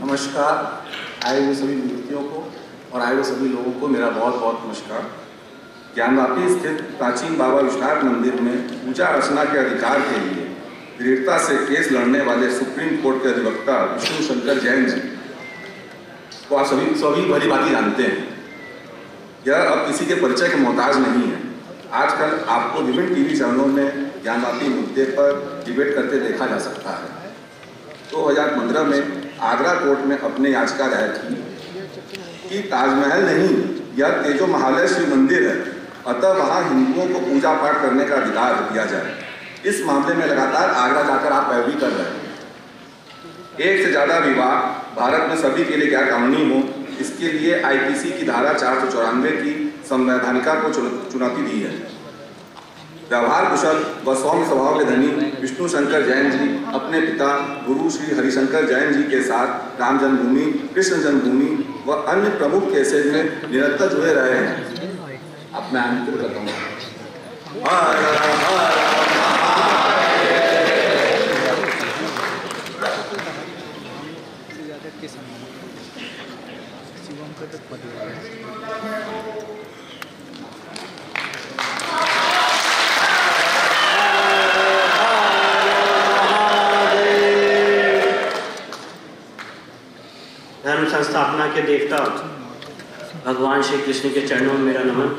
नमस्कार। आए हुए सभी मूर्तियों को और आए हुए सभी लोगों को मेरा बहुत बहुत नमस्कार। ज्ञानवापी स्थित प्राचीन बाबा विश्वनाथ मंदिर में पूजा अर्चना के अधिकार के लिए दृढ़ता से केस लड़ने वाले सुप्रीम कोर्ट के अधिवक्ता विष्णु शंकर जैन जी को आप सभी भली भांति जानते हैं। यह अब किसी के परिचय के मोहताज नहीं है। आजकल आपको विभिन्न टीवी चैनलों में ज्ञानवापी मुद्दे पर डिबेट करते देखा जा सकता है। 2015 में आगरा कोर्ट में अपने याचिका दायर की कि ताजमहल नहीं, यह तेजो महालय शिव मंदिर है, अतः वहां हिंदुओं को पूजा पाठ करने का अधिकार दिया जाए। इस मामले में लगातार आगरा जाकर आप पैरवी कर रहे हैं। एक से ज़्यादा विवाह भारत में सभी के लिए गैर कानूनी हो, इसके लिए आईपीसी की धारा 494 की संवैधानिका को चुनौती दी है। व्यवहार कुशल व सौम्य स्वभाव के धनी विष्णु शंकर जैन जी अपने पिता गुरु श्री हरिशंकर जैन जी के साथ राम जन्मभूमि, कृष्ण जन्मभूमि व अन्य प्रमुख केसेज में निरंतर जुड़े रहे हैं। अब मैं आंसर करता हूँ। धर्म संस्थापना के देवता भगवान श्री कृष्ण के चरणों में मेरा नमन।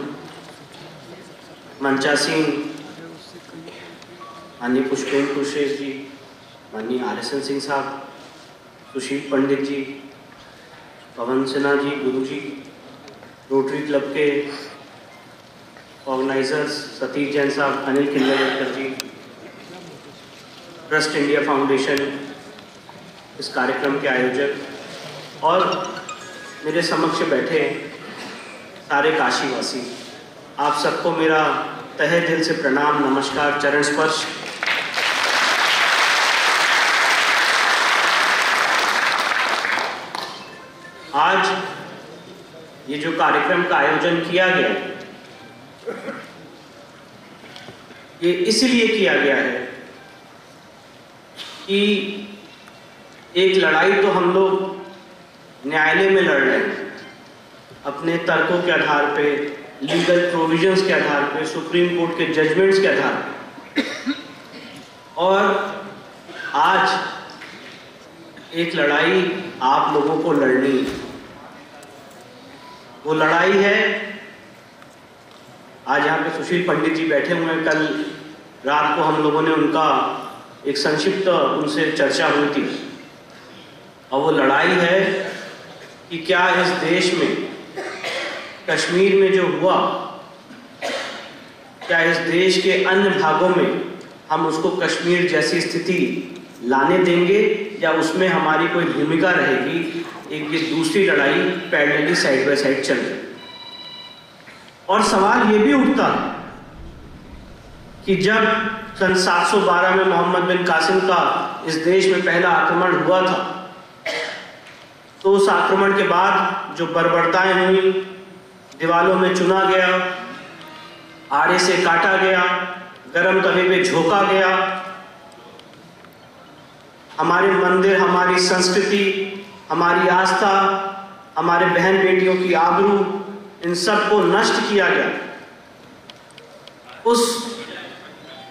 मंचासीन माननीय पुष्पेंद्र श्रेष्ठ जी, माननीय RSN सिंह साहब, सुशील पंडित जी, पवन सिन्हा जी, गुरु जी, रोटरी क्लब के ऑर्गेनाइजर्स सतीश जैन साहब, अनिल किंजर जी, ट्रस्ट इंडिया फाउंडेशन, इस कार्यक्रम के आयोजक और मेरे समक्ष बैठे सारे काशीवासी, आप सबको मेरा तहे दिल से प्रणाम, नमस्कार, चरण स्पर्श। आज ये जो कार्यक्रम का आयोजन किया गया, ये इसलिए किया गया है कि एक लड़ाई तो हम लोग न्यायालय में लड़ रहे हैं, अपने तर्कों के आधार पे, लीगल प्रोविजंस के आधार पे, सुप्रीम कोर्ट के जजमेंट्स के आधार पे। और आज एक लड़ाई आप लोगों को लड़नी है। वो लड़ाई है, आज यहाँ पे सुशील पंडित जी बैठे हुए हैं, कल रात को हम लोगों ने उनका एक संक्षिप्त उनसे चर्चा हुई थी, और वो लड़ाई है कि क्या इस देश में कश्मीर में जो हुआ, क्या इस देश के अन्य भागों में हम उसको कश्मीर जैसी स्थिति लाने देंगे या उसमें हमारी कोई भूमिका रहेगी। एक ये दूसरी लड़ाई पैरेलली साइड बाय साइड चल रही। और सवाल ये भी उठता है कि जब सन 712 में मोहम्मद बिन कासिम का इस देश में पहला आक्रमण हुआ था, तो उस आक्रमण के बाद जो बर्बरताएं हुई, दीवालों में चुना गया, आड़े से काटा गया, गरम तवे पे झोंका गया, हमारे मंदिर, हमारी संस्कृति, हमारी आस्था, हमारे बहन बेटियों की आबरू, इन सब को नष्ट किया गया। उस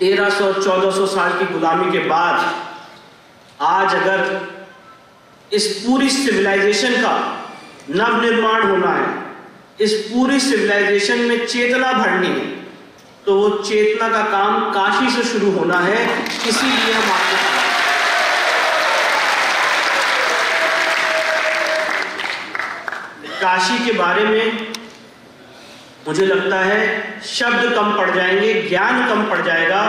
1300-1400 साल की गुलामी के बाद आज अगर इस पूरी सिविलाइजेशन का नव निर्माण होना है, इस पूरी सिविलाइजेशन में चेतना भरनी है, तो वो चेतना का काम काशी से शुरू होना है। इसीलिए हम आपको काशी के बारे में, मुझे लगता है शब्द कम पड़ जाएंगे, ज्ञान कम पड़ जाएगा।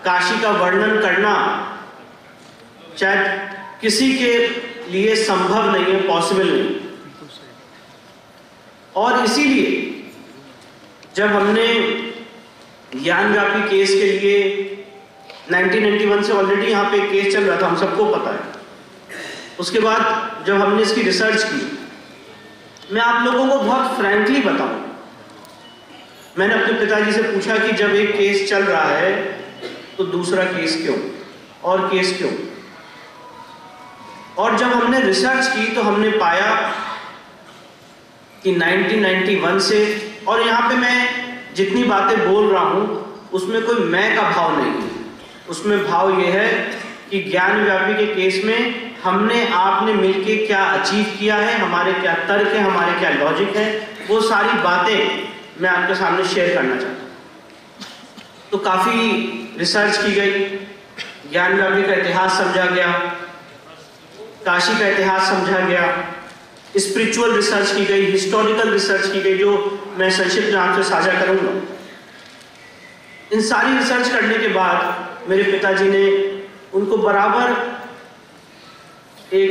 काशी का वर्णन करना शायद किसी के लिए संभव नहीं है, पॉसिबल नहीं। और इसीलिए जब हमने ज्ञानव्यापी केस के लिए 1991 से ऑलरेडी यहाँ पे केस चल रहा था, हम सबको पता है। उसके बाद जब हमने इसकी रिसर्च की, मैं आप लोगों को बहुत फ्रैंकली बताऊं, मैंने अपने पिताजी से पूछा कि जब एक केस चल रहा है तो दूसरा केस क्यों, और केस क्यों। और जब हमने रिसर्च की तो हमने पाया कि 1991 से, और यहाँ पे मैं जितनी बातें बोल रहा हूँ उसमें कोई मैं का भाव नहीं है, उसमें भाव ये है कि ज्ञान व्यापी के केस में हमने आपने मिलके क्या अचीव किया है, हमारे क्या तर्क है, हमारे क्या लॉजिक है, वो सारी बातें मैं आपके सामने शेयर करना चाहता हूँ। तो काफ़ी रिसर्च की गई, ज्ञान व्यापी का इतिहास समझा गया, काशी का इतिहास समझा गया, स्पिरिचुअल रिसर्च की गई, हिस्टोरिकल रिसर्च की गई, जो मैं संक्षिप्त में आपसे साझा करूंगा। इन सारी रिसर्च करने के बाद मेरे पिताजी ने, उनको बराबर एक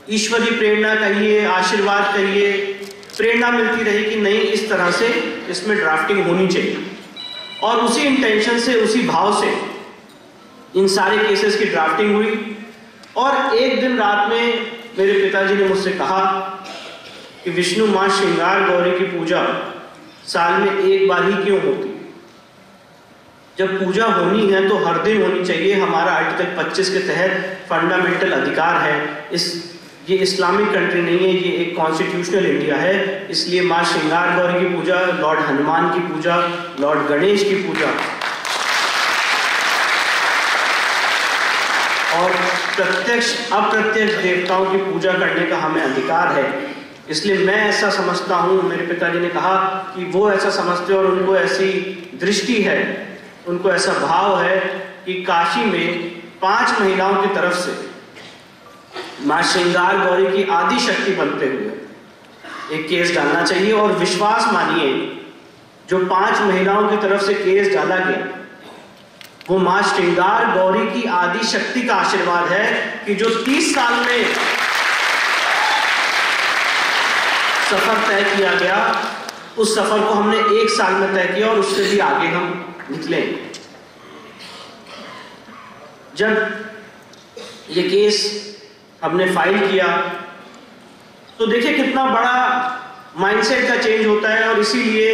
ईश्वरीय प्रेरणा कहिए, आशीर्वाद कहिए, प्रेरणा मिलती रही कि नहीं, इस तरह से इसमें ड्राफ्टिंग होनी चाहिए। और उसी इंटेंशन से, उसी भाव से इन सारे केसेस की ड्राफ्टिंग हुई। और एक दिन रात में मेरे पिताजी ने मुझसे कहा कि विष्णु माँ श्रृंगार गौरी की पूजा साल में एक बार ही क्यों होती? जब पूजा होनी है तो हर दिन होनी चाहिए, हमारा आर्टिकल 25 के तहत फंडामेंटल अधिकार है। ये इस्लामिक कंट्री नहीं है, ये एक कॉन्स्टिट्यूशनल इंडिया है, इसलिए माँ श्रृंगार गौरी की पूजा, लॉर्ड हनुमान की पूजा, लॉर्ड गणेश की पूजा और प्रत्यक्ष अप्रत्यक्ष देवताओं की पूजा करने का हमें अधिकार है। इसलिए मैं ऐसा समझता हूँ, मेरे पिताजी ने कहा कि वो ऐसा समझते हैं और उनको ऐसी दृष्टि है, उनको ऐसा भाव है कि काशी में 5 महिलाओं की तरफ से माँ श्रृंगार गौरी की आदि शक्ति बनते हुए एक केस डालना चाहिए। और विश्वास मानिए, जो 5 महिलाओं की तरफ से केस डाला गया वो माँ श्रृंगार गौरी की आदि शक्ति का आशीर्वाद है कि जो 30 साल में सफर तय किया गया, उस सफर को हमने 1 साल में तय किया और उससे भी आगे हम निकले। जब ये केस हमने फाइल किया तो देखिए कितना बड़ा माइंडसेट का चेंज होता है। और इसीलिए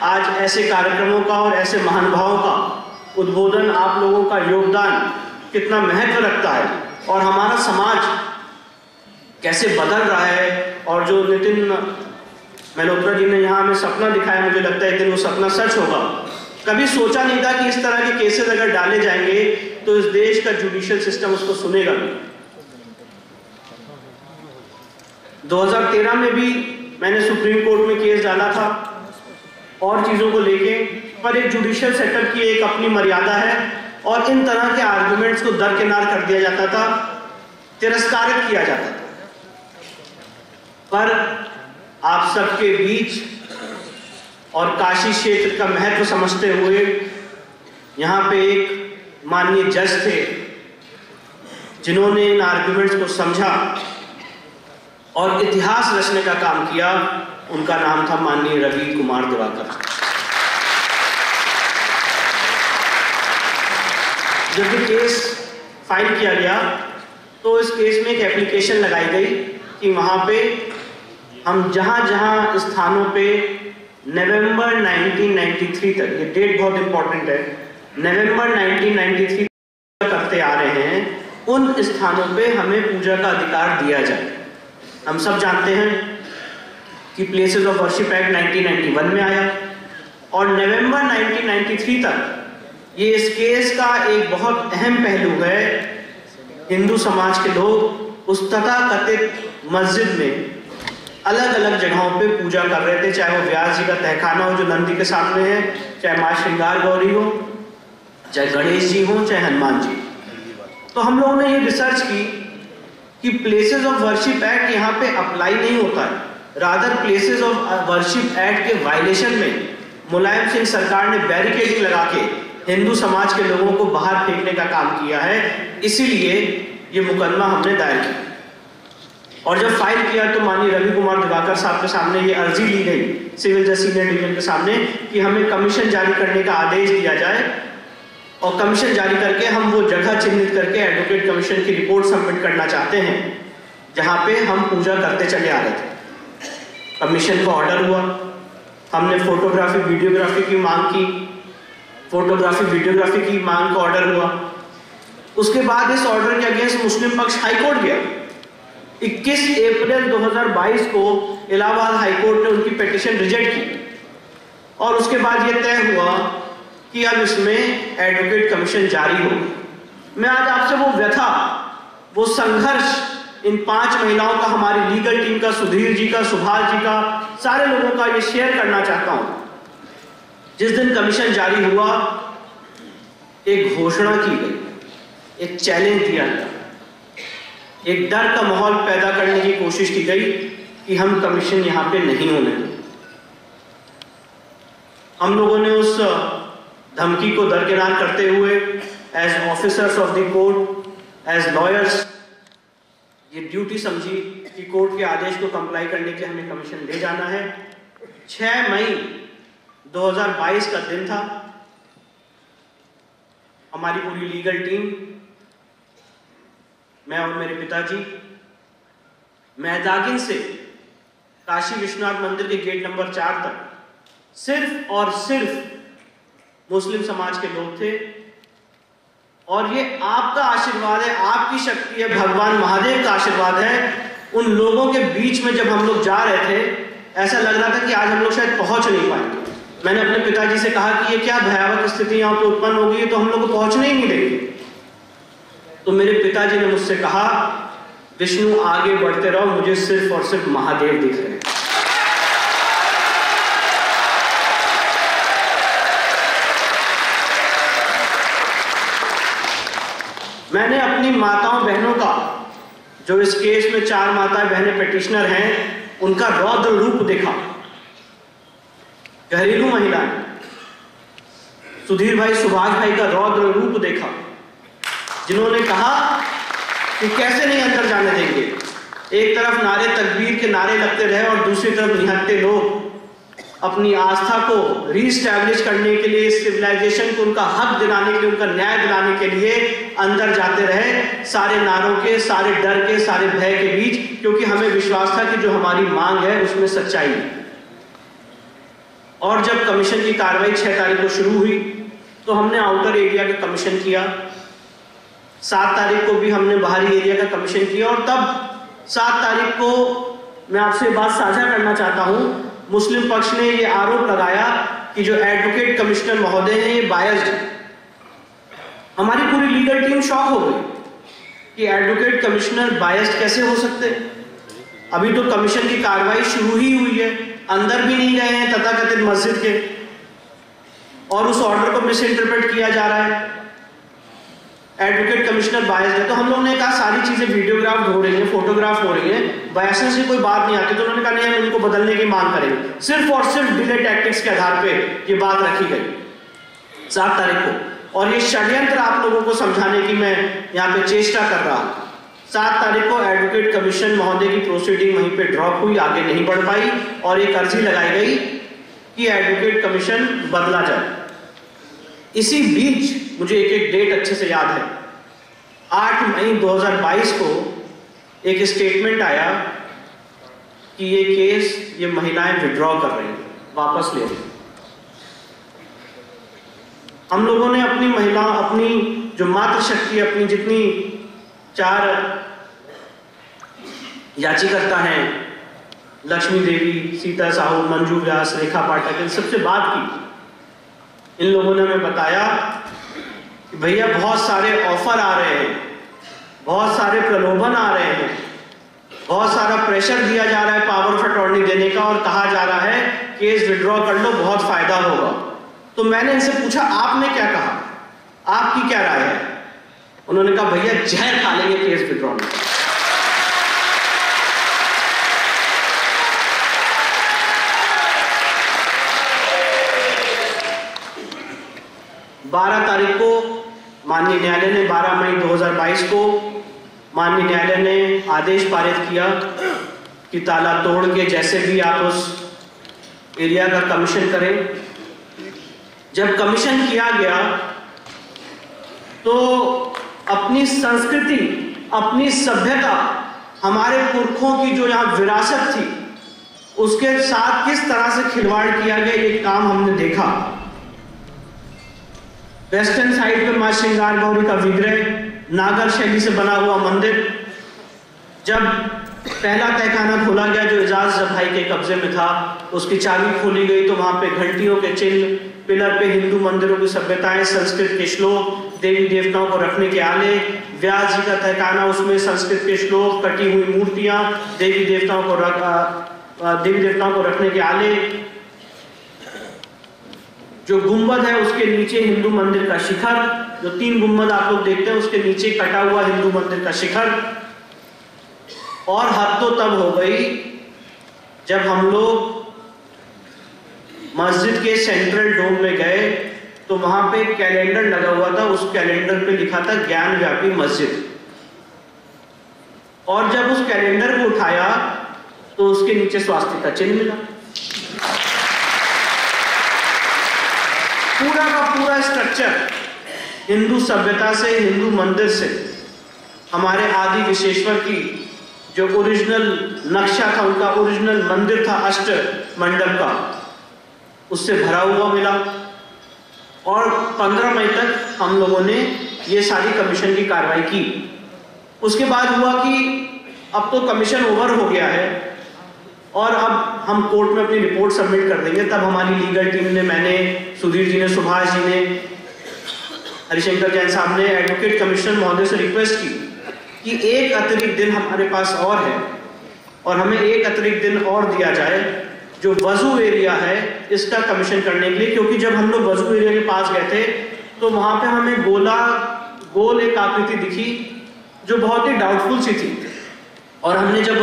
आज ऐसे कार्यक्रमों का और ऐसे महानुभावों का उद्बोधन, आप लोगों का योगदान कितना महत्व रखता है और हमारा समाज कैसे बदल रहा है। और जो नितिन मल्होत्रा जी ने यहाँ हमें सपना दिखाया, मुझे लगता है एक दिन वो सपना सच होगा। कभी सोचा नहीं था कि इस तरह के केसेस अगर डाले जाएंगे तो इस देश का जुडिशियल सिस्टम उसको सुनेगा भी। 2013 में भी मैंने सुप्रीम कोर्ट में केस डाला था और चीजों को लेके, पर एक जुडिशियल सेटअप की एक अपनी मर्यादा है और इन तरह के आर्गुमेंट्स को दरकिनार कर दिया जाता था, तिरस्कारित किया जाता था। पर आप सबके बीच और काशी क्षेत्र का महत्व समझते हुए यहाँ पे एक माननीय जज थे जिन्होंने इन आर्गुमेंट्स को समझा और इतिहास रचने का काम किया। उनका नाम था माननीय रवि कुमार दिवाकर। जब ये केस फाइल किया गया तो इस केस में एक एप्लीकेशन लगाई गई कि वहाँ पे हम जहाँ स्थानों पे नवंबर 1993 तक, ये डेट बहुत इंपॉर्टेंट है, नवंबर 1993 करते आ रहे हैं, उन स्थानों पे हमें पूजा का अधिकार दिया जाए। हम सब जानते हैं कि प्लेसेस ऑफ वर्शिप एक्ट 1991 में आया और नवंबर 1993 तक ये इस केस का एक बहुत अहम पहलू है। हिंदू समाज के लोग उस तथाकथित मस्जिद में अलग अलग जगहों पे पूजा कर रहे थे, चाहे वो व्यास जी का तहखाना हो जो नंदी के सामने है, चाहे माँ श्रृंगार गौरी हो, चाहे गणेश जी हो, चाहे हनुमान जी। तो हम लोगों ने ये रिसर्च की कि प्लेसेस ऑफ वर्शिप एक्ट यहाँ पे अप्लाई नहीं होता है, rather places of worship act के वायलेशन में मुलायम सिंह सरकार ने बैरिकेडिंग लगा के हिंदू समाज के लोगों को बाहर फेंकने का काम किया है। इसीलिए ये मुकदमा हमने दायर किया और जब फाइल किया तो माननीय रवि कुमार दिवाकर साहब के सामने ये अर्जी ली गई सिविल जज सीनियर डिवीजन के सामने कि हमें कमीशन जारी करने का आदेश दिया जाए और कमीशन जारी करके हम वो जगह चिन्हित करके एडवोकेट कमीशन की रिपोर्ट सबमिट करना चाहते हैं जहां पे हम पूजा करते चले आ रहे थे। कमीशन का ऑर्डर हुआ, हमने फोटोग्राफी वीडियोग्राफी की मांग की, फोटोग्राफी वीडियोग्राफी की मांग का ऑर्डर हुआ। उसके बाद इस ऑर्डर के अगेंस्ट मुस्लिम पक्ष हाईकोर्ट गया। 21 अप्रैल 2022 को इलाहाबाद हाईकोर्ट ने उनकी पिटीशन रिजेक्ट की और उसके बाद यह तय हुआ कि अब इसमें एडवोकेट कमीशन जारी हो। मैं आज आपसे वो व्यथा, वो संघर्ष इन 5 महिलाओं का, हमारी लीगल टीम का, सुधीर जी का, सुभाष जी का, सारे लोगों का ये शेयर करना चाहता हूं। जिस दिन कमीशन जारी हुआ, एक घोषणा की गई, एक चैलेंज दिया गया, एक डर का माहौल पैदा करने की कोशिश की गई कि हम कमीशन यहां पे नहीं होने दें। हम लोगों ने उस धमकी को दरकिनार करते हुए as officers of the court, as lawyers, ये ड्यूटी समझी कि कोर्ट के आदेश को कंप्लाई करने के लिए हमें कमीशन ले जाना है। 6 मई 2022 का दिन था। हमारी पूरी लीगल टीम, मैं और मेरे पिताजी, मैदागिन से काशी विश्वनाथ मंदिर के गेट नंबर 4 तक सिर्फ और सिर्फ मुस्लिम समाज के लोग थे। और ये आपका आशीर्वाद है, आपकी शक्ति है, भगवान महादेव का आशीर्वाद है। उन लोगों के बीच में जब हम लोग जा रहे थे, ऐसा लग रहा था कि आज हम लोग शायद पहुंच नहीं पाएंगे। मैंने अपने पिताजी से कहा कि ये क्या भयावह स्थिति यहाँ पे उत्पन्न हो गई है, तो हम लोग को पहुंचने ही नहीं देंगे। तो मेरे पिताजी ने मुझसे कहा, विष्णु आगे बढ़ते रहो, मुझे सिर्फ और सिर्फ महादेव दिख रहे हैं। मैंने अपनी माताओं बहनों का, जो इस केस में 4 माताएं बहनें पिटिशनर हैं, उनका रौद्र रूप देखा। घरेलू महिलाएं, सुधीर भाई, सुभाष भाई का रौद्र रूप देखा, जिन्होंने कहा कि कैसे नहीं अंदर जाने देंगे। एक तरफ नारे तकबीर के नारे लगते रहे और दूसरी तरफ निहत्थे लोग अपनी आस्था को रीस्टैब्लिश करने के लिए, सिविलाइजेशन को उनका हक दिलाने के लिए, उनका न्याय दिलाने के लिए अंदर जाते रहे, सारे नारों के, सारे डर के, सारे भय के बीच, क्योंकि हमें विश्वास था कि जो हमारी मांग है उसमें सच्चाई है। और जब कमीशन की कार्रवाई 6 तारीख को शुरू हुई, तो हमने आउटर एरिया का कमीशन किया। 7 तारीख को भी हमने बाहरी एरिया का कमीशन किया। और तब 7 तारीख को मैं आपसे बात साझा करना चाहता हूं, मुस्लिम पक्ष ने ये आरोप लगाया कि जो एडवोकेट कमिश्नर महोदय हैं ये बायस्ड। हमारी पूरी लीगल टीम शॉक हो गई कि एडवोकेट कमिश्नर बायस्ड कैसे हो सकते। अभी तो कमीशन की कार्रवाई शुरू ही हुई है, अंदर भी नहीं गए हैं तथाकथित मस्जिद के, और उस ऑर्डर को मिस इंटरप्रेट किया जा रहा है। एडवोकेट कमिश्नर बायस्ड है। तो हम लोगों ने कहा सारी चीजें वीडियोग्राफ हो रही है, फोटोग्राफ हो रही है, बायसनेस से कोई बात नहीं आती। तो उन्होंने कहा नहीं, हम इनको बदलने की मांग करेंगे। सिर्फ और सिर्फ डिले टैक्टिक्स के आधार पे ये बात रखी गई 7 तारीख को। और ये षड्यंत्र आप लोगों को समझाने की मैं यहाँ पे चेष्टा कर रहा हूँ। 7 तारीख को एडवोकेट कमीशन महोदय की प्रोसीडिंग वहीं पे ड्रॉप हुई, आगे नहीं बढ़ पाई, और एक अर्जी लगाई गई कि एडवोकेट कमीशन बदला जाए। इसी बीच मुझे एक डेट अच्छे से याद है, 8 मई 2022 को एक स्टेटमेंट आया कि ये केस, ये महिलाएं विड्रॉ कर रही हैं, वापस ले रही हैं। हम लोगों ने अपनी महिला, अपनी जो मातृशक्ति, अपनी जितनी 4 याचिकर्ता हैं, लक्ष्मी देवी, सीता साहू, मंजू व्यास, रेखा पाठक, इन सबसे बात की। इन लोगों ने हमें बताया कि भैया बहुत सारे ऑफर आ रहे हैं, बहुत सारे प्रलोभन आ रहे हैं, बहुत सारा प्रेशर दिया जा रहा है पावर ऑफ अटॉर्नी देने का, और कहा जा रहा है केस विड्रॉ कर लो, बहुत फायदा होगा। तो मैंने इनसे पूछा, आपने क्या कहा, आपकी क्या राय है? उन्होंने कहा भैया जहर खा लेंगे केस विड्रॉ में। 12 तारीख को माननीय न्यायालय ने, 12 मई 2022 को माननीय न्यायालय ने आदेश पारित किया कि ताला तोड़ के जैसे भी आप उस एरिया का कमीशन करें। जब कमीशन किया गया तो अपनी संस्कृति, अपनी सभ्यता, हमारे पुरखों की जो यहाँ विरासत थी, उसके साथ किस तरह से खिलवाड़ किया गया, ये काम हमने देखा। वेस्टर्न साइड पे मां श्रृंगार गौरी का विग्रह, नागर शैली से बना हुआ मंदिर। जब पहला तहखाना खोला गया जो एजाज भाई के कब्जे में था, उसकी चाबी खोली गई तो वहां पे घंटियों के चिन्ह, पिलर पे हिंदू मंदिरों की सभ्यताएं, संस्कृत के श्लोक, देवी देवताओं को रखने के आले, व्यास जी का तहखाना, उसमें संस्कृत के श्लोक, कटी हुई मूर्तियां, देवी देवताओं को रखने के आले। जो गुंबद है उसके नीचे हिंदू मंदिर का शिखर, जो 3 गुंबद आप लोग देखते हैं उसके नीचे कटा हुआ हिंदू मंदिर का शिखर। और हद तो तब हो गई जब हम लोग मस्जिद के सेंट्रल डोम में गए तो वहां पे कैलेंडर लगा हुआ था, उस कैलेंडर पे लिखा था ज्ञान व्यापी मस्जिद। और जब उस कैलेंडर को उठाया तो उसके नीचे स्वास्तिक का चिन्ह मिला। पूरा का पूरा स्ट्रक्चर हिंदू सभ्यता से, हिंदू मंदिर से, हमारे आदि विश्वेश्वर की जो ओरिजिनल नक्शा था, उनका ओरिजिनल मंदिर था अष्ट मंडप का, उससे भरा हुआ मिला। और 15 मई तक हम लोगों ने ये सारी कमीशन की कार्रवाई की। उसके बाद हुआ कि अब तो कमीशन ओवर हो गया है और अब हम कोर्ट में अपनी रिपोर्ट सबमिट कर देंगे। तब हमारी लीगल टीम ने, मैंने, सुधीर जी ने, सुभाष जी ने, हरिशंकर जैन साहब ने एडवोकेट कमिश्नर महोदय से रिक्वेस्ट की कि एक अतिरिक्त दिन हमारे पास और है और हमें एक अतिरिक्त दिन और दिया जाए जो वजू एरिया है इसका कमीशन करने के लिए। क्योंकि जब हम लोग वजू एरिया के पास गए थे तो वहां पे हमें गोल एक आकृति दिखी जो बहुत ही डाउटफुल सी थी। और हमने जब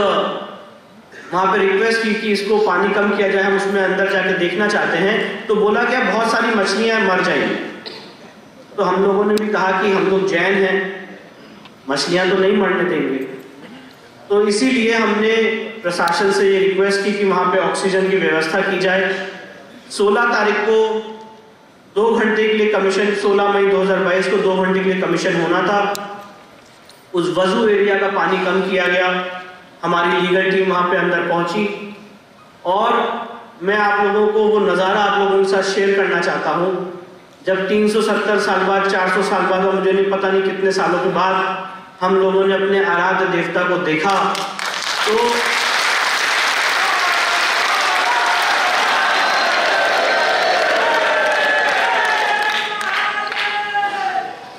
वहां पे रिक्वेस्ट की कि इसको पानी कम किया जाए, हम उसमें अंदर जाके देखना चाहते हैं, तो बोला क्या बहुत सारी मछलियां मर जाएंगी। तो हम लोगों ने भी कहा कि हम लोग जैन हैं, मछलियां तो नहीं मरने देंगे। तो इसीलिए हमने प्रशासन से ये रिक्वेस्ट की कि वहां पे ऑक्सीजन की व्यवस्था की जाए। 16 तारीख को 2 घंटे के लिए कमीशन, 16 मई 2022 को 2 घंटे के लिए कमीशन होना था। उस वजू एरिया का पानी कम किया गया। हमारी लीगल टीम वहां पे अंदर पहुंची और मैं आप लोगों को वो नज़ारा आप लोगों के साथ शेयर करना चाहता हूं। जब 370 साल बाद, 400 साल बाद, मुझे नहीं पता नहीं कितने सालों के बाद हम लोगों ने अपने आराध्य देवता को देखा तो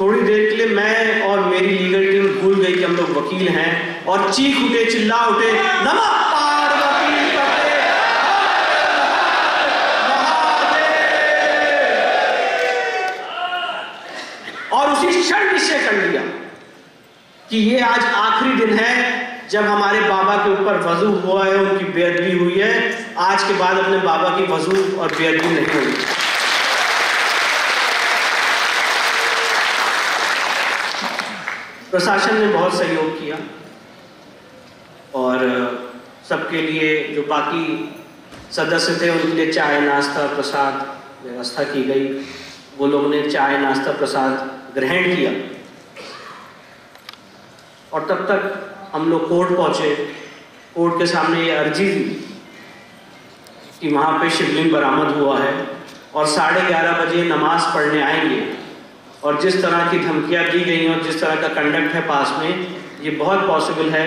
थोड़ी देर के लिए मैं और मेरी लीगल टीम भूल गई कि हम लोग वकील हैं और चीख उठे, चिल्ला उठे, नमः पार्वती पते और उसी क्षण निश्चय कर लिया कि ये आज आखिरी दिन है जब हमारे बाबा के ऊपर वजू हुआ है, उनकी बेअदबी हुई है। आज के बाद अपने बाबा की वजू और बेअदबी नहीं होगी। प्रशासन ने बहुत सहयोग किया और सबके लिए जो बाकी सदस्य थे उनके लिए चाय, नाश्ता, प्रसाद व्यवस्था की गई। वो लोगों ने चाय, नाश्ता, प्रसाद ग्रहण किया और तब तक हम लोग कोर्ट पहुंचे। कोर्ट के सामने ये अर्जी दी कि वहाँ पे शिवलिंग बरामद हुआ है और 11:30 बजे नमाज पढ़ने आएंगे। और जिस तरह की धमकियाँ दी गई और जिस तरह का कंडक्ट है पास में, ये बहुत पॉसिबल है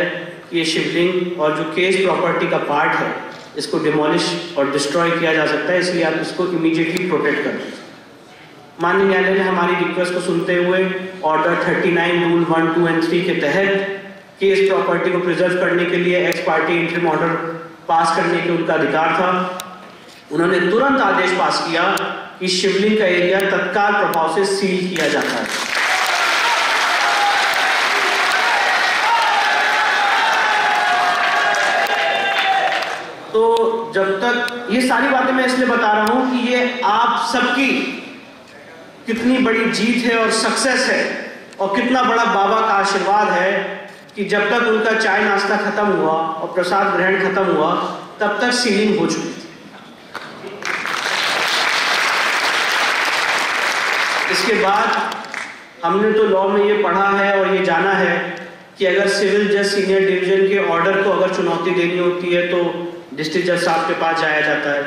कि ये शिवलिंग और जो केस प्रॉपर्टी का पार्ट है इसको डिमोलिश और डिस्ट्रॉय किया जा सकता है, इसलिए आप इसको इमीडिएटली प्रोटेक्ट करें। माननीय न्यायालय ने हमारी रिक्वेस्ट को सुनते हुए ऑर्डर 39 रूल 1, 2 और 3 के तहत केस प्रॉपर्टी को प्रिजर्व करने के लिए x party interim order pass करने के उनका अधिकार था। उन्होंने तुरंत आदेश पास किया कि शिवलिंग का एरिया तत्काल प्रभाव से सील किया जाता है। तो जब तक ये सारी बातें मैं इसलिए बता रहा हूं कि ये आप सबकी कितनी बड़ी जीत है और सक्सेस है और कितना बड़ा बाबा का आशीर्वाद है कि जब तक उनका चाय नाश्ता खत्म हुआ और प्रसाद ग्रहण खत्म हुआ तब तक सीलिंग हो चुकी थी। इसके बाद हमने तो लॉ में ये पढ़ा है और ये जाना है कि अगर सिविल जज सीनियर डिवीजन के ऑर्डर को अगर चुनौती देनी होती है तो डिस्ट्रिक्ट जज साहब के पास जाया जाता है,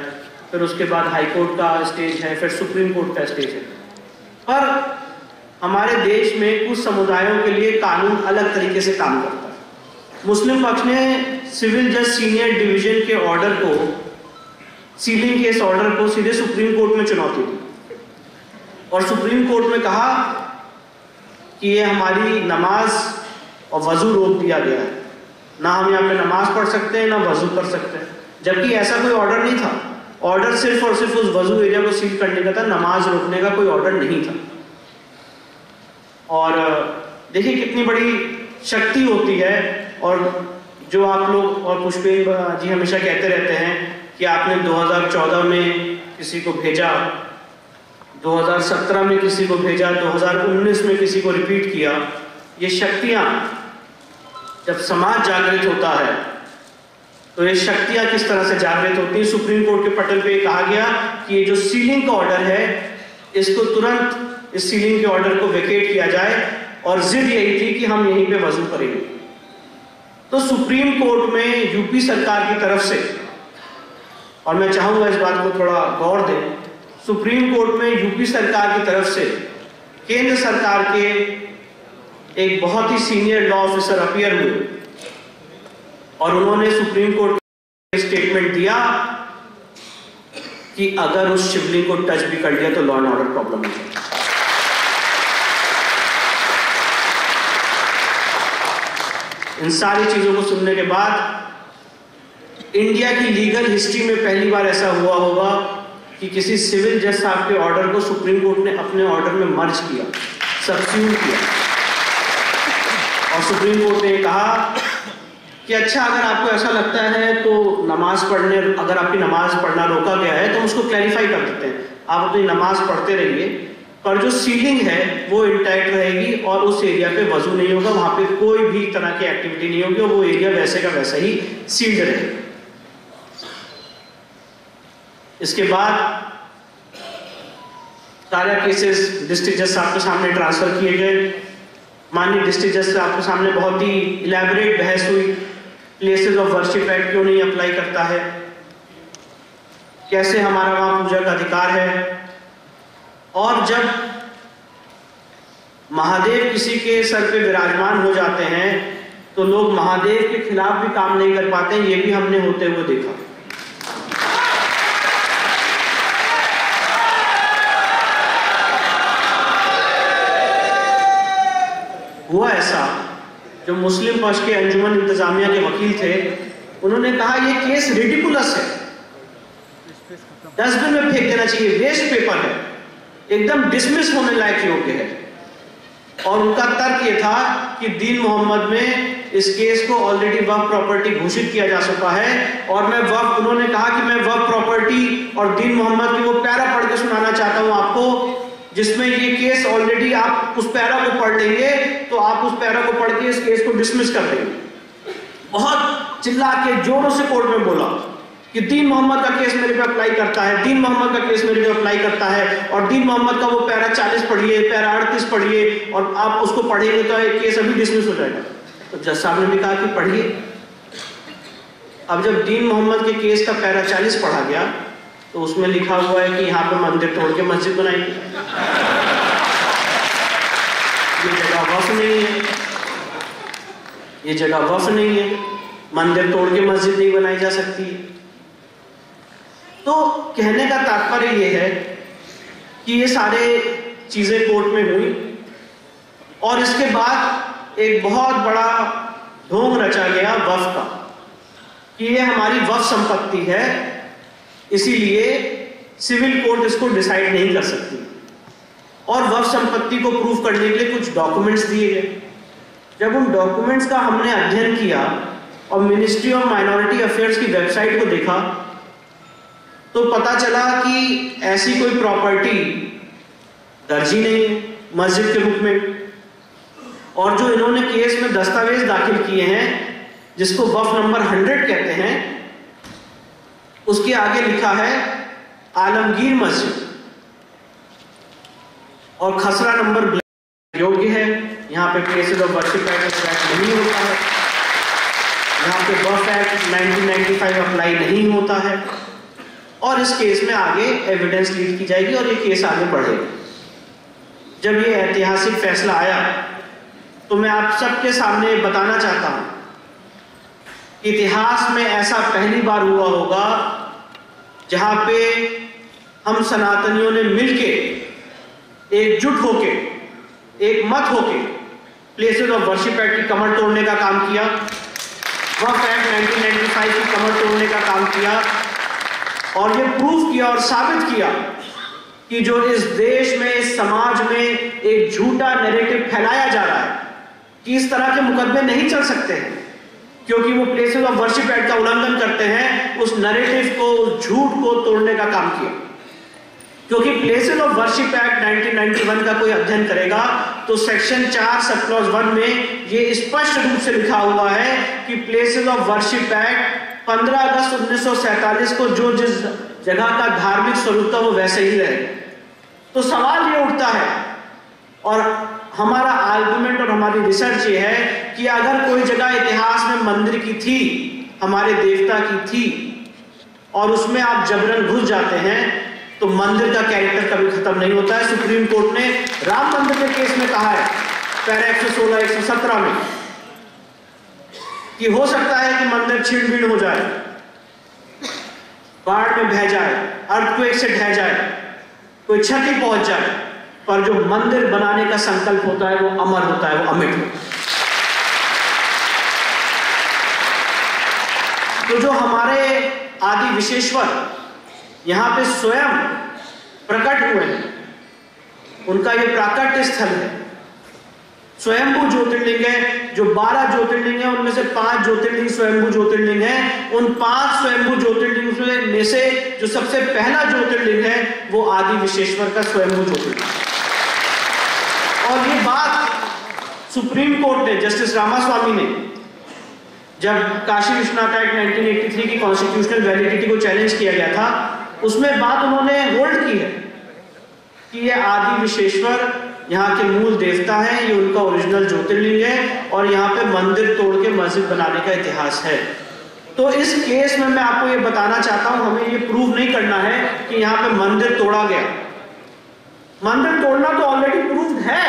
फिर उसके बाद हाई कोर्ट का स्टेज है, फिर सुप्रीम कोर्ट का स्टेज है। पर हमारे देश में कुछ समुदायों के लिए कानून अलग तरीके से काम करता है। मुस्लिम पक्ष ने सिविल जज सीनियर डिवीजन के ऑर्डर को, सीलिंग केस ऑर्डर को सीधे सुप्रीम कोर्ट में चुनौती दी और सुप्रीम कोर्ट में कहा कि ये हमारी नमाज और वजू रोक दिया गया है, ना हम यहाँ पे नमाज पढ़ सकते हैं ना वजू कर सकते हैं, जबकि ऐसा कोई ऑर्डर नहीं था। ऑर्डर सिर्फ और सिर्फ उस वजू एरिया को सील करने का था, नमाज रोकने का कोई ऑर्डर नहीं था। और देखिए कितनी बड़ी शक्ति होती है। और जो आप लोग और पुष्पेन जी हमेशा कहते रहते हैं कि आपने 2014 में किसी को भेजा, 2017 में किसी को भेजा, 2019 में किसी को रिपीट किया। ये शक्तियां, जब समाज जागृत होता है तो ये शक्तियां किस तरह से जागृत होती हैं। सुप्रीम कोर्ट के पटल पे कहा गया कि ये जो सीलिंग का ऑर्डर है, इसको तुरंत इस सीलिंग के ऑर्डर को वेकेट किया जाए। और जिद यही थी कि हम यहीं पे वजू करेंगे। तो सुप्रीम कोर्ट में यूपी सरकार की तरफ से, और मैं चाहूंगा इस बात को थोड़ा गौर दें, सुप्रीम कोर्ट में यूपी सरकार की तरफ से केंद्र सरकार के एक बहुत ही सीनियर लॉ ऑफिसर अपीयर हुए और उन्होंने सुप्रीम कोर्ट को स्टेटमेंट दिया कि अगर उस शिवलिंग को टच भी कर लिया तो लॉ एंड ऑर्डर प्रॉब्लम है। इन सारी चीजों को सुनने के बाद इंडिया की लीगल हिस्ट्री में पहली बार ऐसा हुआ होगा कि किसी सिविल जज साहब के ऑर्डर को सुप्रीम कोर्ट ने अपने ऑर्डर में मर्ज किया, सब्स्टिट्यूट किया। और सुप्रीम कोर्ट ने कहा कि अच्छा, अगर आपको ऐसा लगता है तो नमाज पढ़ने, अगर आपकी नमाज पढ़ना रोका गया है तो हम उसको क्लैरिफाई कर देते हैं, आप अपनी नमाज पढ़ते रहिए, पर जो सीलिंग है वो इंटैक्ट रहेगी और उस एरिया पे वजू नहीं होगा, वहां पे कोई भी तरह की एक्टिविटी नहीं होगी और वो एरिया वैसे का वैसा ही सील्ड रहेगा। इसके बाद सारे केसेस डिस्ट्रिक्ट जज साहब के सामने ट्रांसफर किए गए। माननीय डिस्ट्रिक्ट जज साहब के सामने बहुत ही इलैबोरेट बहस हुई, प्लेसेस ऑफ वर्शिप एक्ट क्यों नहीं अप्लाई करता है, कैसे हमारा वहां पूजा का अधिकार है। और जब महादेव किसी के सर पे विराजमान हो जाते हैं तो लोग महादेव के खिलाफ भी काम नहीं कर पाते, ये भी हमने होते हुए देखा। हुआ ऐसा, जो मुस्लिम पक्ष के अंजुमन इंतजामिया के वकील थे, उन्होंने कहा ये केस रिडिकुलस है, डस्टबिन में फेंक देना चाहिए, वेस्ट पेपर है, एकदम डिसमिस होने लायक योग्य है। और उनका तर्क ये था कि दीन मोहम्मद में इस केस को ऑलरेडी वक्फ प्रॉपर्टी घोषित किया जा चुका है। और मैं वक्फ, उन्होंने कहा कि मैं वक्फ प्रॉपर्टी और दीन मोहम्मद की वो प्यारा पढ़ के सुनाना चाहता हूं आपको, जिसमें ये केस ऑलरेडी, आप उस पैरा को पढ़ लेंगे तो आप उस पैरा को पढ़ के इस केस को डिसमिस कर देंगे। बहुत चिल्ला के जोरों से कोर्ट में बोला कि दीन मोहम्मद का केस मेरे पे अप्लाई करता है, दीन मोहम्मद का केस मेरे पे अप्लाई करता है, और दीन मोहम्मद का वो पैरा 40 पढ़िए, पैरा 38 पढ़िए, और आप उसको पढ़ेंगे तो ये केस अभी डिसमिस हो जाएगा। तो जज साहब ने भी कहा कि पढ़िए। अब जब दीन मोहम्मद के केस का पैरा 40 पढ़ा गया तो उसमें लिखा हुआ है कि यहाँ पे मंदिर तोड़ के मस्जिद बनाएंगे, ये जगह वक्फ नहीं है, ये जगह वक्फ नहीं है, मंदिर तोड़ के मस्जिद नहीं बनाई जा सकती। तो कहने का तात्पर्य यह है कि ये सारे चीजें कोर्ट में हुई और इसके बाद एक बहुत बड़ा ढोंग रचा गया वक्फ का कि ये हमारी वक्फ संपत्ति है, इसीलिए सिविल कोर्ट इसको डिसाइड नहीं कर सकती। और वक्फ संपत्ति को प्रूव करने के लिए कुछ डॉक्यूमेंट्स दिए गए। जब उन डॉक्यूमेंट्स का हमने अध्ययन किया और मिनिस्ट्री ऑफ माइनॉरिटी अफेयर्स की वेबसाइट को देखा तो पता चला कि ऐसी कोई प्रॉपर्टी दर्ज ही नहीं है मस्जिद के रूप में। और जो इन्होंने केस में दस्तावेज दाखिल किए हैं, जिसको वक्फ नंबर 100 कहते हैं, उसके आगे लिखा है आलमगीर मस्जिद और खसरा नंबर योग्य है। यहाँ पे प्लेसेस ऑफ वर्शिप एक्ट नहीं होता है, यहाँ पे वक्फ एक्ट 1995 अप्लाई नहीं होता है। और इस केस में आगे एविडेंस लीड की जाएगी और ये केस आगे बढ़ेगा। जब ये ऐतिहासिक फैसला आया तो मैं आप सबके सामने बताना चाहता हूं, इतिहास में ऐसा पहली बार हुआ होगा जहां पे हम सनातनियों ने मिलके एकजुट होके एक मत होके प्लेसेस ऑफ वर्शिप एक्ट की कमर तोड़ने का काम किया, वक्फ एक्ट 1995 की कमर तोड़ने का काम किया और ये प्रूफ किया और साबित किया कि जो इस देश में, इस समाज में एक झूठा नैरेटिव फैलाया जा रहा है कि इस तरह के मुकदमे नहीं चल सकते हैं क्योंकि वो प्लेसेस ऑफ वर्शिप एक्ट का उल्लंघन करते हैं, उस नैरेटिव को, उस झूठ को तोड़ने का काम किया। क्योंकि प्लेसेस ऑफ वर्शिप एक्ट 1991 का कोई अध्ययन करेगा तो सेक्शन 4 सब क्लॉज 1 में ये स्पष्ट रूप से लिखा हुआ है कि प्लेसेस ऑफ वर्शिप एक्ट 15 अगस्त 1947 को जो जिस जगह का धार्मिक स्वरूप था वो वैसे ही रहे। तो सवाल ये उठता है और हमारा आर्गुमेंट और हमारी रिसर्च ये है कि अगर कोई जगह इतिहास में मंदिर की थी, हमारे देवता की थी और उसमें आप जबरन घुस जाते हैं तो मंदिर का कैरेक्टर कभी खत्म नहीं होता है। सुप्रीम कोर्ट ने राम मंदिर के केस में कहा है पैरा 116 117 में कि हो सकता है कि मंदिर छीन-बीन हो जाए, बाढ़ में बह जाए, अर्थक्वेक से ढह जाए, कोई क्षति पहुंच जाए, पर जो मंदिर बनाने का संकल्प होता है वो अमर होता है, वो अमिट होता है। तो जो हमारे आदि विशेश्वर यहां पे स्वयं प्रकट हुए हैं, उनका ये प्राकट्य स्थल है, स्वयंभू ज्योतिर्लिंग है। जो 12 ज्योतिर्लिंग है उनमें से 5 ज्योतिर्लिंग स्वयंभू ज्योतिर्लिंग है। उन 5 स्वयंभू ज्योतिर्लिंग में से जो सबसे पहला ज्योतिर्लिंग है वो आदि विशेश्वर का स्वयंभू ज्योतिर्लिंग। और ये बात सुप्रीम कोर्ट ने, जस्टिस रामास्वामी ने, जब काशी विश्वनाथ एक्ट 1983 की कॉन्स्टिट्यूशनल वैलिडिटी को चैलेंज किया गया था, उसमें बात उन्होंने होल्ड की है कि ये आदि विशेश्वर यहाँ के मूल देवता हैं, ये उनका ओरिजिनल ज्योतिर्लिंग है और यहाँ पे मंदिर तोड़ के मस्जिद बनाने का इतिहास है। तो इस केस में मैं आपको ये बताना चाहता हूँ, हमें ये प्रूव नहीं करना है कि यहाँ पे मंदिर तोड़ा गया। मंदिर तोड़ना तो ऑलरेडी प्रूव्ड है।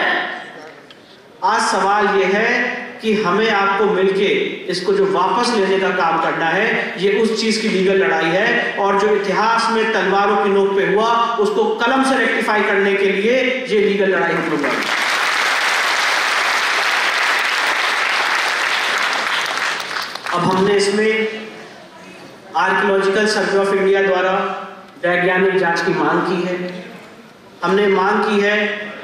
आज सवाल ये है कि हमें आपको मिलके इसको जो वापस लेने का काम करना है, ये उस चीज की लीगल लड़ाई है और जो इतिहास में तलवारों की नोक पे हुआ उसको कलम से रेक्टिफाई करने के लिए ये लीगल लड़ाई हम लोग। अब हमने इसमें आर्कियोलॉजिकल सर्वे ऑफ इंडिया द्वारा वैज्ञानिक जांच की मांग की है। हमने मांग की है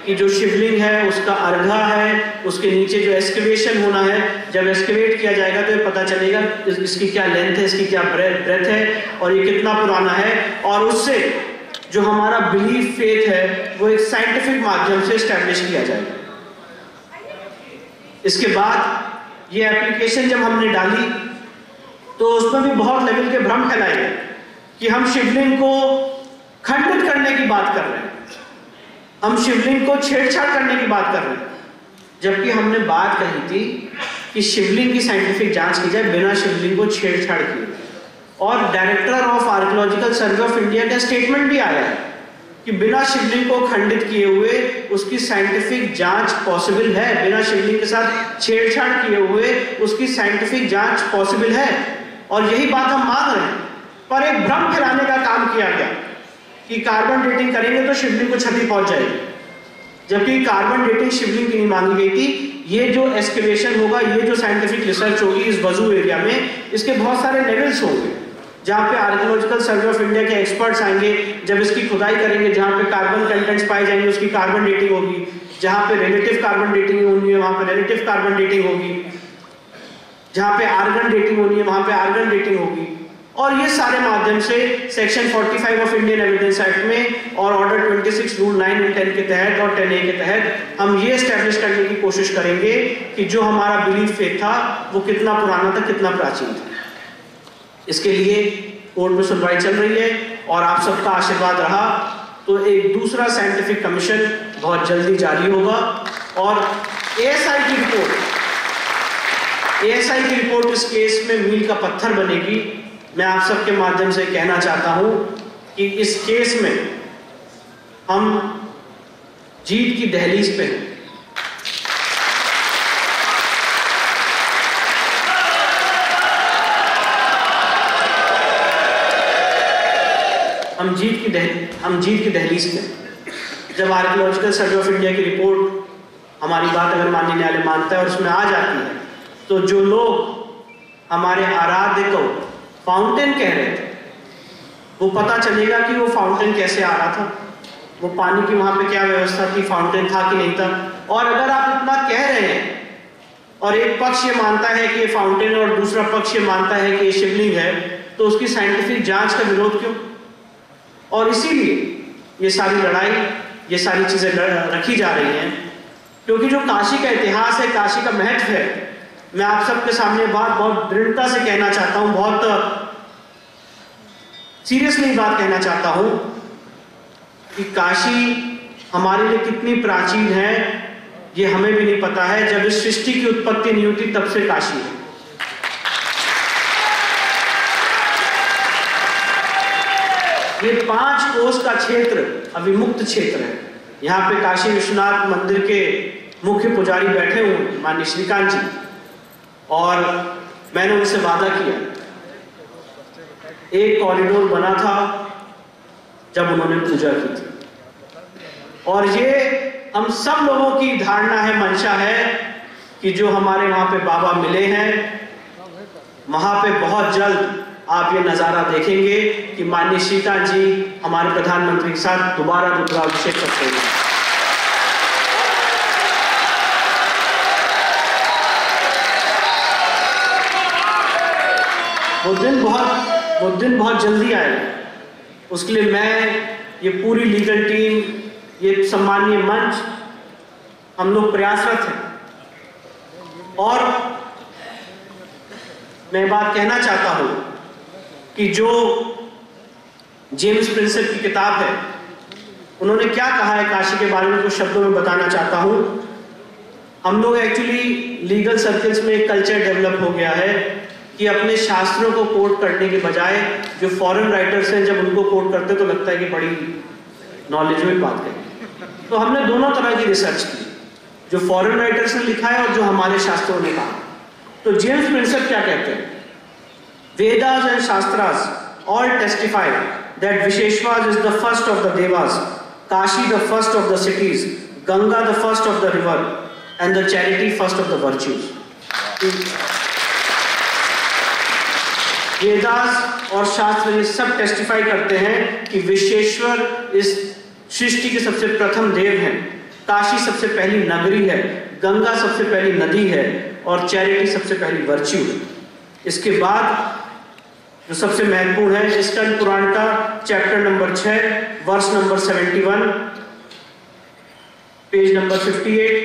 कि जो शिवलिंग है उसका अर्घा है, उसके नीचे जो एक्सकेवेशन होना है, जब एक्सकेवेट किया जाएगा तो ये पता चलेगा इसकी क्या लेंथ है, इसकी क्या ब्रेथ है और ये कितना पुराना है, और उससे जो हमारा बिलीफ फेथ है वो एक साइंटिफिक माध्यम से एस्टैब्लिश किया जाएगा। इसके बाद ये एप्लीकेशन जब हमने डाली तो उसमें भी बहुत लेवल के भ्रम फैलाए गए कि हम शिवलिंग को खंडित करने की बात कर रहे हैं, हम शिवलिंग को छेड़छाड़ करने की बात कर रहे हैं, जबकि हमने बात कही थी कि शिवलिंग की साइंटिफिक जांच की जाए बिना शिवलिंग को छेड़छाड़ किए। और director of archaeological survey of India का स्टेटमेंट भी आया है कि बिना शिवलिंग को खंडित किए हुए उसकी साइंटिफिक जांच पॉसिबल है, बिना शिवलिंग के साथ छेड़छाड़ किए हुए उसकी साइंटिफिक जांच पॉसिबल है। और यही बात हम मान रहे हैं, पर एक भ्रम फैलाने का काम किया गया कि कार्बन डेटिंग करेंगे तो शिवलिंग को क्षति पहुंच जाएगी, जबकि कार्बन डेटिंग शिवलिंग की नहीं मांगी गई थी। ये जो एक्सकेवेशन होगा, ये जो साइंटिफिक रिसर्च होगी इस वजू एरिया में, इसके बहुत सारे लेवल्स होंगे जहाँ पे आर्कियोलॉजिकल सर्वे ऑफ इंडिया के एक्सपर्ट्स आएंगे, जब इसकी खुदाई करेंगे, जहाँ पे कार्बन कंटेंट्स पाए जाएंगे उसकी कार्बन डेटिंग होगी, जहाँ पे रिलेटिव कार्बन डेटिंग होनी है वहाँ पे रिलेटिव कार्बन डेटिंग होगी, जहाँ पे आर्गन डेटिंग होनी है वहाँ पे आर्गन डेटिंग होगी। और ये सारे माध्यम से section 45 of Indian evidence act में और ऑर्डर 26 रूल 9 एंड 10 के तहत और 10A के तहत हम ये एस्टैब्लिश करने की कोशिश करेंगे कि जो हमारा बिलीफ फेथ था वो कितना पुराना था, कितना प्राचीन था। इसके लिए कोर्ट में सुनवाई चल रही है और आप सबका आशीर्वाद रहा तो एक दूसरा साइंटिफिक कमीशन बहुत जल्दी जारी होगा और ASI की रिपोर्ट इस केस में मील का पत्थर बनेगी। मैं आप सबके माध्यम से कहना चाहता हूं कि इस केस में हम जीत की दहलीज पे हैं। हम जीत की दहलीज पे। जब आर्कियोलॉजिकल सर्वे ऑफ इंडिया की रिपोर्ट हमारी बात अगर माननीय न्यायालय मानता है और उसमें आ जाती है, तो जो लोग हमारे आराध्य को फाउंटेन कह रहे थे, वो पता चलेगा कि वो फाउंटेन कैसे आ रहा था, वो पानी की वहां पे क्या व्यवस्था थी, फाउंटेन था कि नहीं था। और अगर आप इतना कह रहे हैं और एक पक्ष ये मानता है कि ये फाउंटेन और दूसरा पक्ष ये मानता है कि ये शिवलिंग है, तो उसकी साइंटिफिक जांच का विरोध क्यों? और इसीलिए ये सारी लड़ाई, ये सारी चीजें रखी जा रही हैं, क्योंकि जो काशी का इतिहास है, काशी का महत्व है, मैं आप सबके सामने बात बहुत दृढ़ता से कहना चाहता हूं, बहुत सीरियसली बात कहना चाहता हूं कि काशी हमारे लिए कितनी प्राचीन है ये हमें भी नहीं पता है। जब इस सृष्टि की उत्पत्ति नहीं हुई तब से काशी है। ये 5 कोस का क्षेत्र अविमुक्त क्षेत्र है। यहाँ पे काशी विश्वनाथ मंदिर के मुख्य पुजारी बैठे हुए हैं, माननीय श्रीकांत जी, और मैंने उनसे वादा किया, एक कॉरिडोर बना था जब उन्होंने पूजा की थी, और ये हम सब लोगों की धारणा है, मंशा है कि जो हमारे वहां पे बाबा मिले हैं, वहां पे बहुत जल्द आप ये नजारा देखेंगे कि माननीय श्रीकांत जी हमारे प्रधानमंत्री के साथ दोबारा रुद्राभिषेक करते हैं। वो दिन बहुत जल्दी आएगा। उसके लिए मैं, ये पूरी लीगल टीम, ये सम्मानीय मंच, हम लोग प्रयासरत हैं। और मैं बात कहना चाहता हूं कि जो जेम्स प्रिंसेप की किताब है, उन्होंने क्या कहा है काशी के बारे में, कुछ शब्दों में बताना चाहता हूं। हम लोग एक्चुअली लीगल सर्कल्स में एक कल्चर डेवलप हो गया है कि अपने शास्त्रों को कोट करने के बजाय जो फॉरेन राइटर्स हैं, जब उनको कोट करते तो लगता है कि बड़ी नॉलेजेबल बात करें। तो हमने दोनों तरह की रिसर्च की, जो फॉरेन राइटर्स ने लिखा है और जो हमारे शास्त्रों ने कहा। तो जेम्स प्रिंसेप क्या कहते हैं? Vedas and Shastras all testify that Visheshwas is the first of the Devas, Kashi the first of the cities, Ganga the first of the river, and the charity first of the virtues. Vedas और शास्त्र ये सब testify करते हैं कि विश्वेश्वर इस सृष्टि के सबसे प्रथम देव हैं, काशी सबसे पहली नगरी है, गंगा सबसे पहली नदी है, और चैरिटी सबसे पहली वर्च्यू है। इसके बाद जो सबसे महत्वपूर्ण है, स्कंद पुराण का चैप्टर नंबर 6 वर्ष नंबर 71 पेज नंबर 58,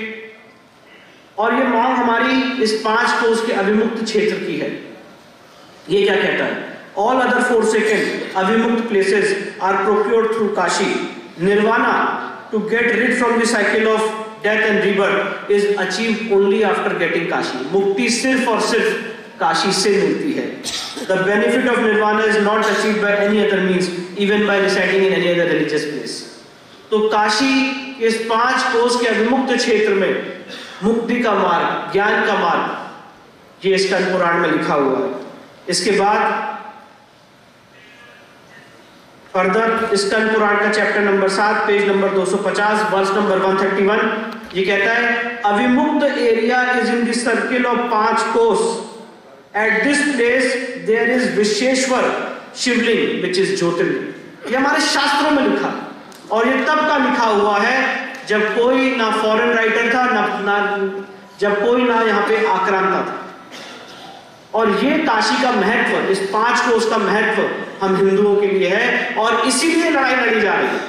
और ये मांग हमारी इस 5 कोस के अविमुक्त क्षेत्र की है। ये क्या कहता है? All other forsaken Avimukta places are procured through Kashi. Nirvana to get rid from the cycle of death and rebirth is achieved only after getting Kashi. मुक्ति सिर्फ और सिर्फ काशी से मिलती है। The benefit of nirvana is not achieved by any other means, even by residing in any other religious place. तो काशी इस 5 कोस के अविमुक्त क्षेत्र में मुक्ति का मार्ग, ज्ञान का मार्ग, ये स्कंद पुराण में लिखा हुआ है। इसके बाद फर्दर स्कंद पुराण का चैप्टर नंबर 7 पेज नंबर 250 वर्ष नंबर 131 ये कहता है, Avimukta area is in the circle of 5 kos. At this place there is Vishweshwar shivling which is jyotirling. ये हमारे शास्त्रों में लिखा, और ये तब का लिखा हुआ है जब कोई ना फॉरेन राइटर था, जब कोई ना यहाँ पे आक्रांता था। और ये काशी का महत्व, इस 5 कोस का महत्व हम हिंदुओं के लिए है, और इसीलिए लड़ाई लड़ी जा रही है।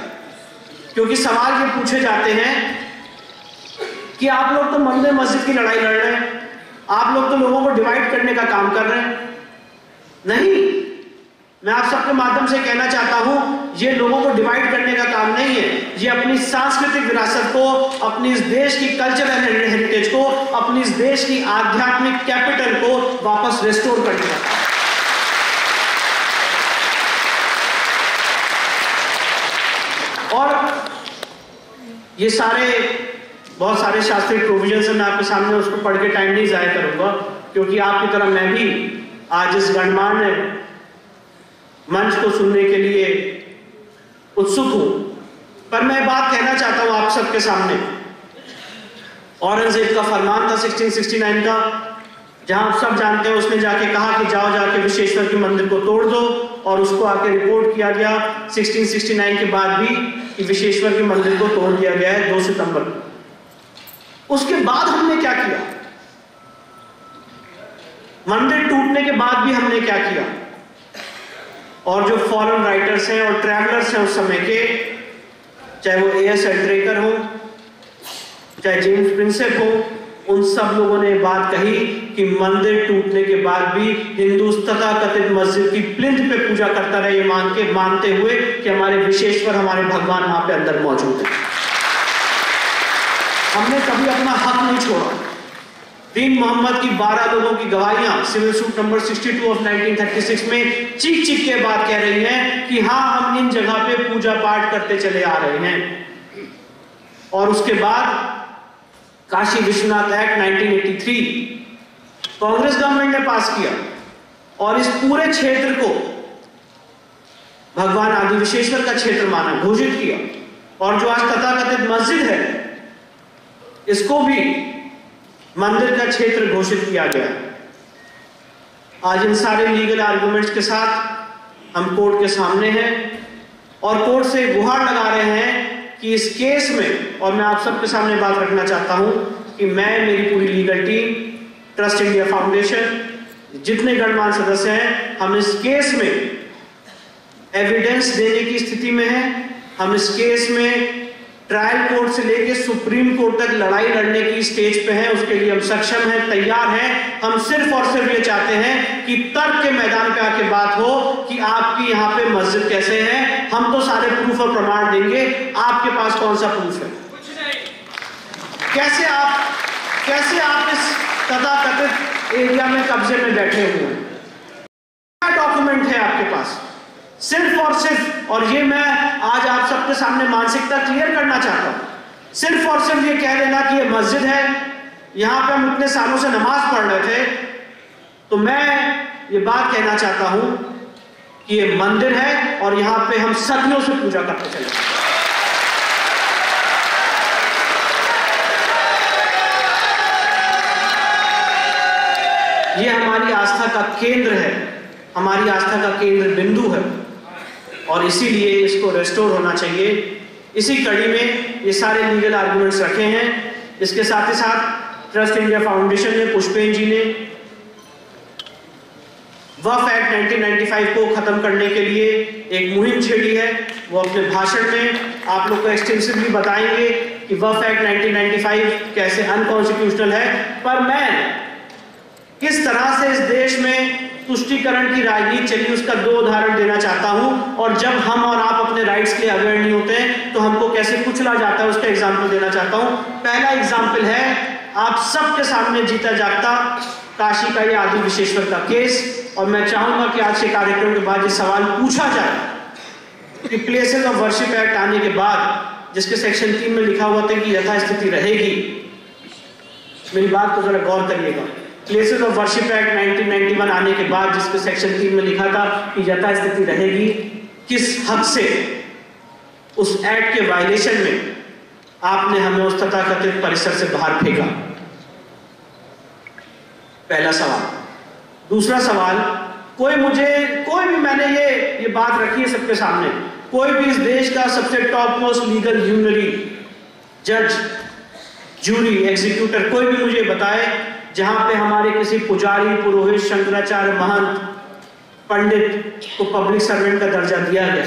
क्योंकि सवाल ये पूछे जाते हैं कि आप लोग तो मंदिर मस्जिद की लड़ाई लड़ रहे हैं, आप लोग तो लोगों को डिवाइड करने का काम कर रहे हैं। नहीं, मैं आप सबके माध्यम से कहना चाहता हूं, ये लोगों को डिवाइड करने का काम नहीं है, ये अपनी सांस्कृतिक विरासत को, अपनी इस देश की कल्चरल हेरिटेज को, अपनी इस देश की आध्यात्मिक कैपिटल को वापस रिस्टोर करने का काम। और ये सारे बहुत सारे शास्त्रीय प्रोविजन है, मैं आपके सामने उसको पढ़ के टाइम नहीं जाया करूंगा, क्योंकि आपकी तरह मैं भी आज इस गणमान्य मंच को सुनने के लिए उत्सुक हूं। पर मैं बात कहना चाहता हूं आप सबके सामने। औरंगजेब का फरमान था 1669 का, जहां आप सब जानते हैं उसने जाके कहा कि जाओ जाके विश्वेश्वर के मंदिर को तोड़ दो, और उसको आके रिपोर्ट किया गया 1669 के बाद भी कि विश्वेश्वर के मंदिर को तोड़ दिया गया है 2 सितंबर को। उसके बाद हमने क्या किया? मंदिर टूटने के बाद भी हमने क्या किया? और जो फॉरेन राइटर्स हैं और ट्रैवलर्स हैं उस समय के, चाहे वो A.S. एल्ड्रेकर हो, चाहे जेम्स प्रिंसेप हो, उन सब लोगों ने बात कही कि मंदिर टूटने के बाद भी हिंदू तथाकथित मस्जिद की प्लिंथ पे पूजा करता रहे, मानते हुए कि हमारे विश्वेश्वर, हमारे भगवान वहां पे अंदर मौजूद है। हमने कभी अपना हक नहीं छोड़ा। दीन मोहम्मद की 12 लोगों की गवाहियां सिविल सूट नंबर 62 ऑफ 1936 में चीख चीख के बात कह रही हैं कि हाँ, हम इन जगह पे पूजा पाठ करते चले आ रहे हैं। और उसके बाद काशी विश्वनाथ एक्ट 1983 कांग्रेस गवर्नमेंट ने पास किया और इस पूरे क्षेत्र को भगवान आदि विश्वेश्वर का क्षेत्र माना, घोषित किया। और जो आज तथाकथित मस्जिद है, इसको भी मंदिर का क्षेत्र घोषित किया गया। आज इन सारे लीगल आर्गुमेंट्स के साथ हम कोर्ट के सामने हैं और कोर्ट से गुहार लगा रहे हैं कि इस केस में, और मैं आप सबके सामने बात रखना चाहता हूं कि मैं, मेरी पूरी legal team, trust India foundation, जितने गणमान्य सदस्य हैं, हम इस केस में एविडेंस देने की स्थिति में हैं। हम इस केस में ट्रायल कोर्ट से लेकर सुप्रीम कोर्ट तक लड़ाई लड़ने की स्टेज पे हैं। उसके लिए हम सक्षम हैं, तैयार हैं। हम सिर्फ और सिर्फ ये चाहते हैं कि तर्क के मैदान पे आके बात हो कि आपकी यहाँ पे मस्जिद कैसे है। हम तो सारे प्रूफ और प्रमाण देंगे, आपके पास कौन सा प्रूफ है? कैसे आप इस तथाकथित एरिया में कब्जे में बैठे हुए हैं? क्या डॉक्यूमेंट है आपके पास? सिर्फ और सिर्फ, और ये मैं आज आप सबके सामने मानसिकता क्लियर करना चाहता हूं, सिर्फ और सिर्फ ये कह देना कि ये मस्जिद है, यहां पे हम इतने सालों से नमाज पढ़ रहे थे, तो मैं ये बात कहना चाहता हूं कि ये मंदिर है और यहां पे हम सदियों से पूजा करते चले। ये हमारी आस्था का केंद्र है, हमारी आस्था का केंद्र बिंदु है, और इसीलिए इसको रेस्टोर होना चाहिए। इसी कड़ी में ये सारे लीगल आर्गुमेंट्स रखे हैं। इसके साथ ही साथ ट्रस्ट इंडिया फाउंडेशन ने, पुष्पेन जी ने वक्फ एक्ट 1995 को खत्म करने के लिए एक मुहिम छेड़ी है। वो अपने भाषण में आप लोग को एक्सटेंसिवली बताएंगे कि वक्फ एक्ट 1995 कैसे अनकॉन्स्टिट्यूशनल है। पर मैं किस तरह से इस देश में तुष्टीकरण की राजनीति चली, उसका 2 उदाहरण देना चाहता हूं। और जब हम और आप अपने राइट्स के लिए अवेयर नहीं होते हैं तो हमको कैसे कुचला जाता है, उसका एग्जाम्पल देना चाहता हूं। पहला एग्जाम्पल है आप सबके सामने जीता जागता काशी का ये आदि विश्वेश्वर का केस। और मैं चाहूंगा कि आज के कार्यक्रम के बाद ये सवाल पूछा जाए कि प्लेसेस ऑफ वर्शिप एक्ट आने के बाद, जिसके सेक्शन 3 में लिखा हुआ था कि यथास्थिति रहेगी, मेरी बात को जरा गौर करिएगा। प्लेसेस ऑफ वर्शिप एक्ट 1991 आने के बाद, जिसके सेक्शन 3 में लिखा था कि यथास्थिति रहेगी, किस हद से उस एक्ट के वायलेशन में आपने हमें उस तथाकथित परिसर से बाहर फेंका? पहला सवाल। दूसरा सवाल, कोई भी, मैंने ये बात रखी है सबके सामने, कोई भी इस देश का सबसे टॉप मोस्ट लीगल यूनरी, जज, जूरी, एग्जीक्यूटर, कोई भी मुझे बताए जहां पे हमारे किसी पुजारी, पुरोहित, शंकराचार्य, महंत, पंडित को पब्लिक सर्वेंट का दर्जा दिया गया।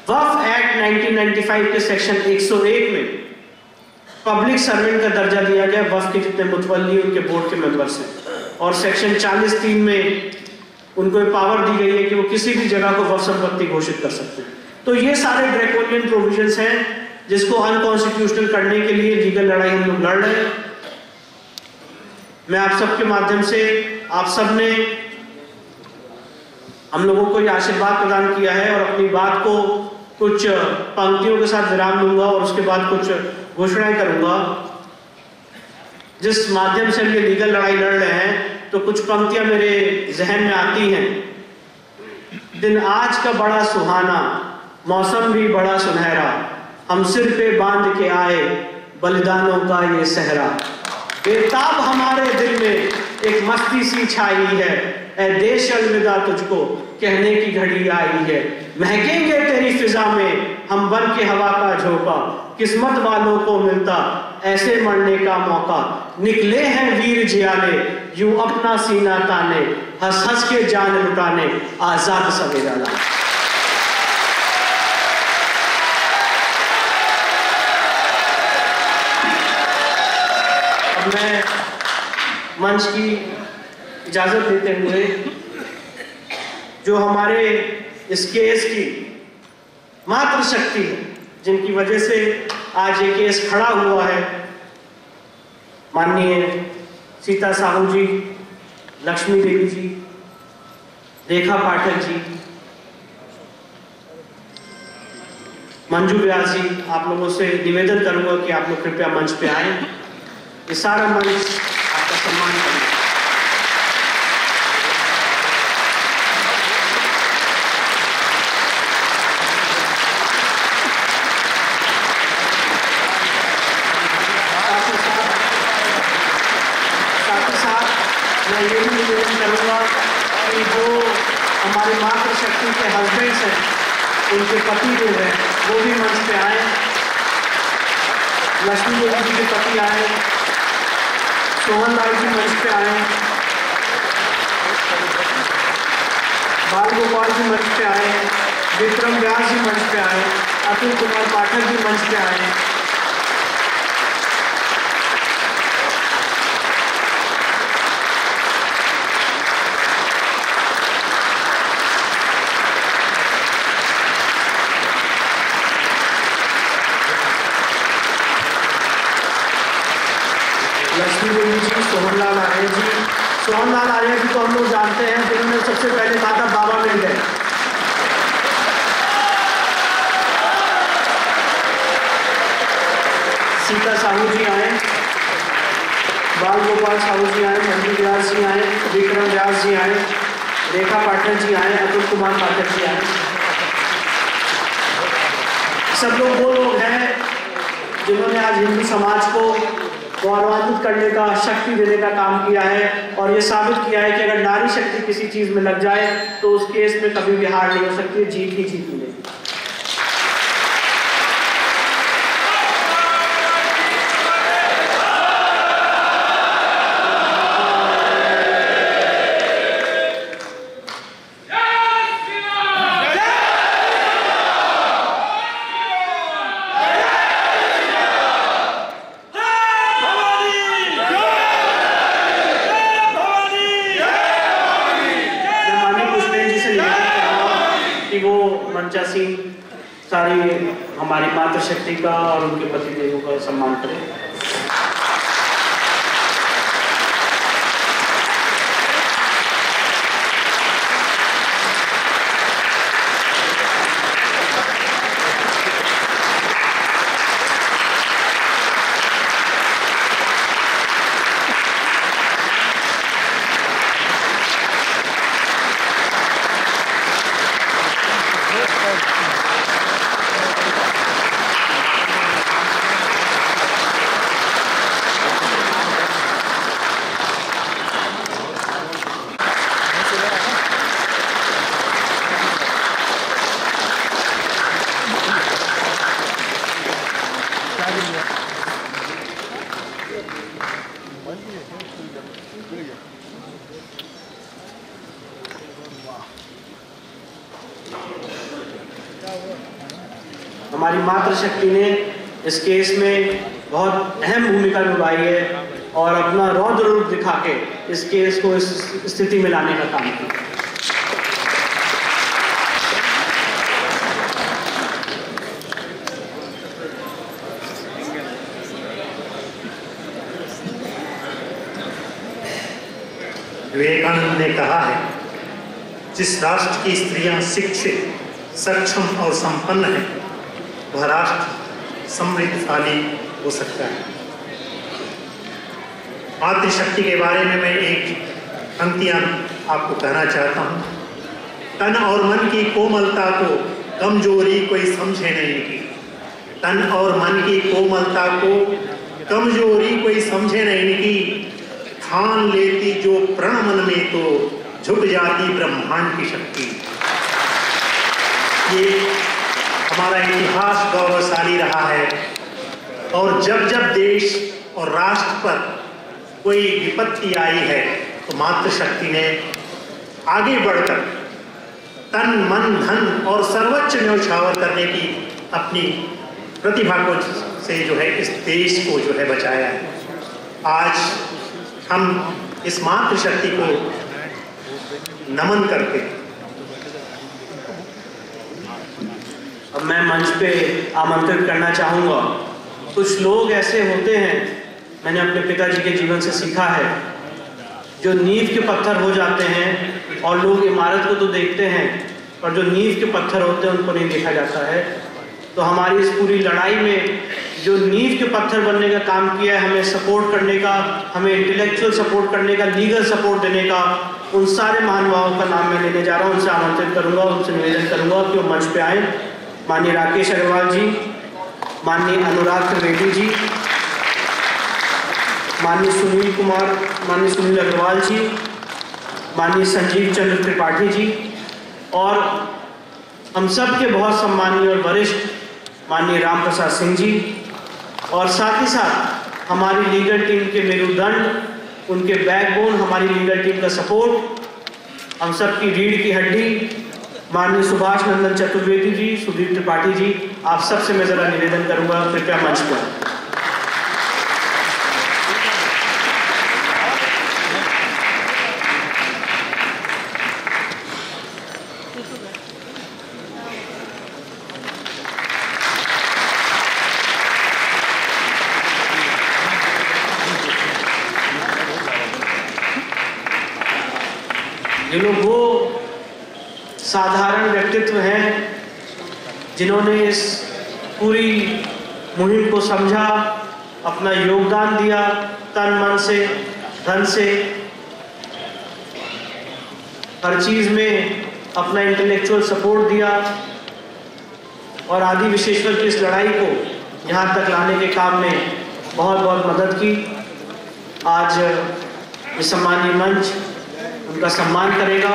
वक्फ एक्ट 1995 के सेक्शन 101 में पब्लिक सर्वेंट का दर्जा दिया गया वक्फ के जितने मुतवल्ली उनके बोर्ड के मेंबर्स हैं। और सेक्शन 40(3) में उनको पावर दी गई है कि वो किसी भी जगह को वक्फ संपत्ति घोषित कर सकते हैं। तो ये सारे ड्रैकोनियन प्रोविजंस हैं जिसको अनकॉन्स्टिट्यूशनल करने के लिए लीगल लड़ाई हम लोग लड़ रहे हैं। मैं आप सबके माध्यम से, आप सब ने हम लोगों को ये आशीर्वाद प्रदान किया है और अपनी बात को कुछ पंक्तियों के साथ विराम दूंगा और उसके बाद कुछ घोषणाएं करूंगा। जिस माध्यम से हम ये लीगल लड़ाई लड़ रहे हैं तो कुछ पंक्तियां मेरे जहन में आती हैं। दिन आज का बड़ा सुहाना, मौसम भी बड़ा सुनहरा, हम सिर पे बांध के आए बलिदानों का ये सहरा। बेताब हमारे दिल में एक मस्ती सी छाई है, ऐ देश अलविदा तुझको कहने की घड़ी आई है। महकेंगे तेरी फिजा में हम बन के हवा का झोंका, किस्मत वालों को मिलता ऐसे मरने का मौका। निकले हैं वीर जियाले यूं अपना सीना ताने, हंस हंस के जान लुटाने आजाद सवेरा ला। अब मैं मंच की इजाजत देते हुए जो हमारे इस केस की मात्र शक्ति है, जिनकी वजह से आज ये केस खड़ा हुआ है, माननीय सीता साहू जी, लक्ष्मी देवी जी, रेखा पाठक जी, मंजू व्यास जी, आप लोगों से निवेदन करूंगा कि आप लोग कृपया मंच पे आए। ये सारा मंच आपका सम्मान करें। मैं ये भी निवेदन करूँगा कि जो हमारे मातृशक्ति के हस्बैंड्स हैं, उनके पति जो हैं वो भी मंच पे आए। लक्ष्मी देवी जी के पति आए, सोहन लाल जी मंच पे आए, बाल गोपाल जी मंच पे आए, विक्रम व्यास जी मंच पे आए, अतुल कुमार पाठक जी मंच पे आए। लक्ष्मी देवी जी, सोहनलाल आर्य जी, सोहनलाल आर्य जी को हम लोग जानते हैं, जिन्होंने सबसे पहले कहा था बाबा मिल गए। सीता साहू जी आए, बाल गोपाल साहू जी आए, मंजू व्यास जी आए, विक्रम व्यास जी आए, रेखा पाठक जी आए, अतुल कुमार पाठक जी आए। सब लोग वो लोग हैं जिन्होंने आज हिंदू समाज को गौरवान्वित करने का, शक्ति देने का काम किया है और ये साबित किया है कि अगर नारी शक्ति किसी चीज में लग जाए तो उस केस में कभी भी हार नहीं हो सकती, जीत ही जीत मिलेगी। मंचासीन सारी हमारी मातृशक्ति का और उनके पति देवों का सम्मान करें। हमारी मातृशक्ति ने इस केस में बहुत अहम भूमिका निभाई है और अपना रौद्र रूप दिखा के इस केस को इस स्थिति में लाने का काम किया। विवेकानंद ने कहा है, जिस राष्ट्र की स्त्रियां शिक्षित, सक्षम और संपन्न है, वह राष्ट्र समृद्धशाली हो सकता है। मातृशक्ति के बारे में मैं एक पंक्तियां आपको कहना चाहता हूँ। तन और मन की कोमलता को कमजोरी कोई समझे नहीं की। तन और मन की कोमलता को कमजोरी कोई समझे नहीं की। ठान लेती जो प्रण मन में तो झुक जाती ब्रह्मांड की शक्ति। ये हमारा इतिहास गौरवशाली रहा है और जब जब देश और राष्ट्र पर कोई विपत्ति आई है तो मातृशक्ति ने आगे बढ़कर तन मन धन और सर्वोच्च न्यौछावर करने की अपनी प्रतिभा को से जो है इस देश को जो है बचाया है। आज हम इस मातृशक्ति को नमन करके अब मैं मंच पे आमंत्रित करना चाहूँगा। कुछ लोग ऐसे होते हैं, मैंने अपने पिताजी के जीवन से सीखा है, जो नींव के पत्थर हो जाते हैं और लोग इमारत को तो देखते हैं पर जो नींव के पत्थर होते हैं उनको नहीं देखा जाता है। तो हमारी इस पूरी लड़ाई में जो नींव के पत्थर बनने का काम किया है, हमें सपोर्ट करने का, हमें इंटेलेक्चुअल सपोर्ट करने का, लीगल सपोर्ट देने का, उन सारे महानुभावों का नाम मैं लेने जा रहा हूँ। उनसे आमंत्रित करूँगा, उनसे निवेदन करूँगा कि वो मंच पे आए। माननीय राकेश अग्रवाल जी, माननीय अनुराग त्रिवेदी जी, माननीय सुनील अग्रवाल जी, माननीय संजीव चंद्र त्रिपाठी जी और हम सब के बहुत सम्मानीय और वरिष्ठ माननीय राम प्रसाद सिंह जी और साथ ही साथ हमारी लीगल टीम के मेरुदंड, उनके बैकबोन, हमारी लीगल टीम का सपोर्ट, हम सब की रीढ़ की हड्डी माननीय सुभाष नंदन चतुर्वेदी जी, सुदीप त्रिपाठी जी, आप सबसे मैं जरा निवेदन करूंगा कृपया मंच पर। ये लोग वो साधारण व्यक्तित्व हैं जिन्होंने इस पूरी मुहिम को समझा, अपना योगदान दिया, तन मन से, धन से, हर चीज में अपना इंटेलेक्चुअल सपोर्ट दिया और आदि विशेश्वर की इस लड़ाई को यहाँ तक लाने के काम में बहुत बहुत मदद की। आज ये सम्मानीय मंच उनका सम्मान करेगा।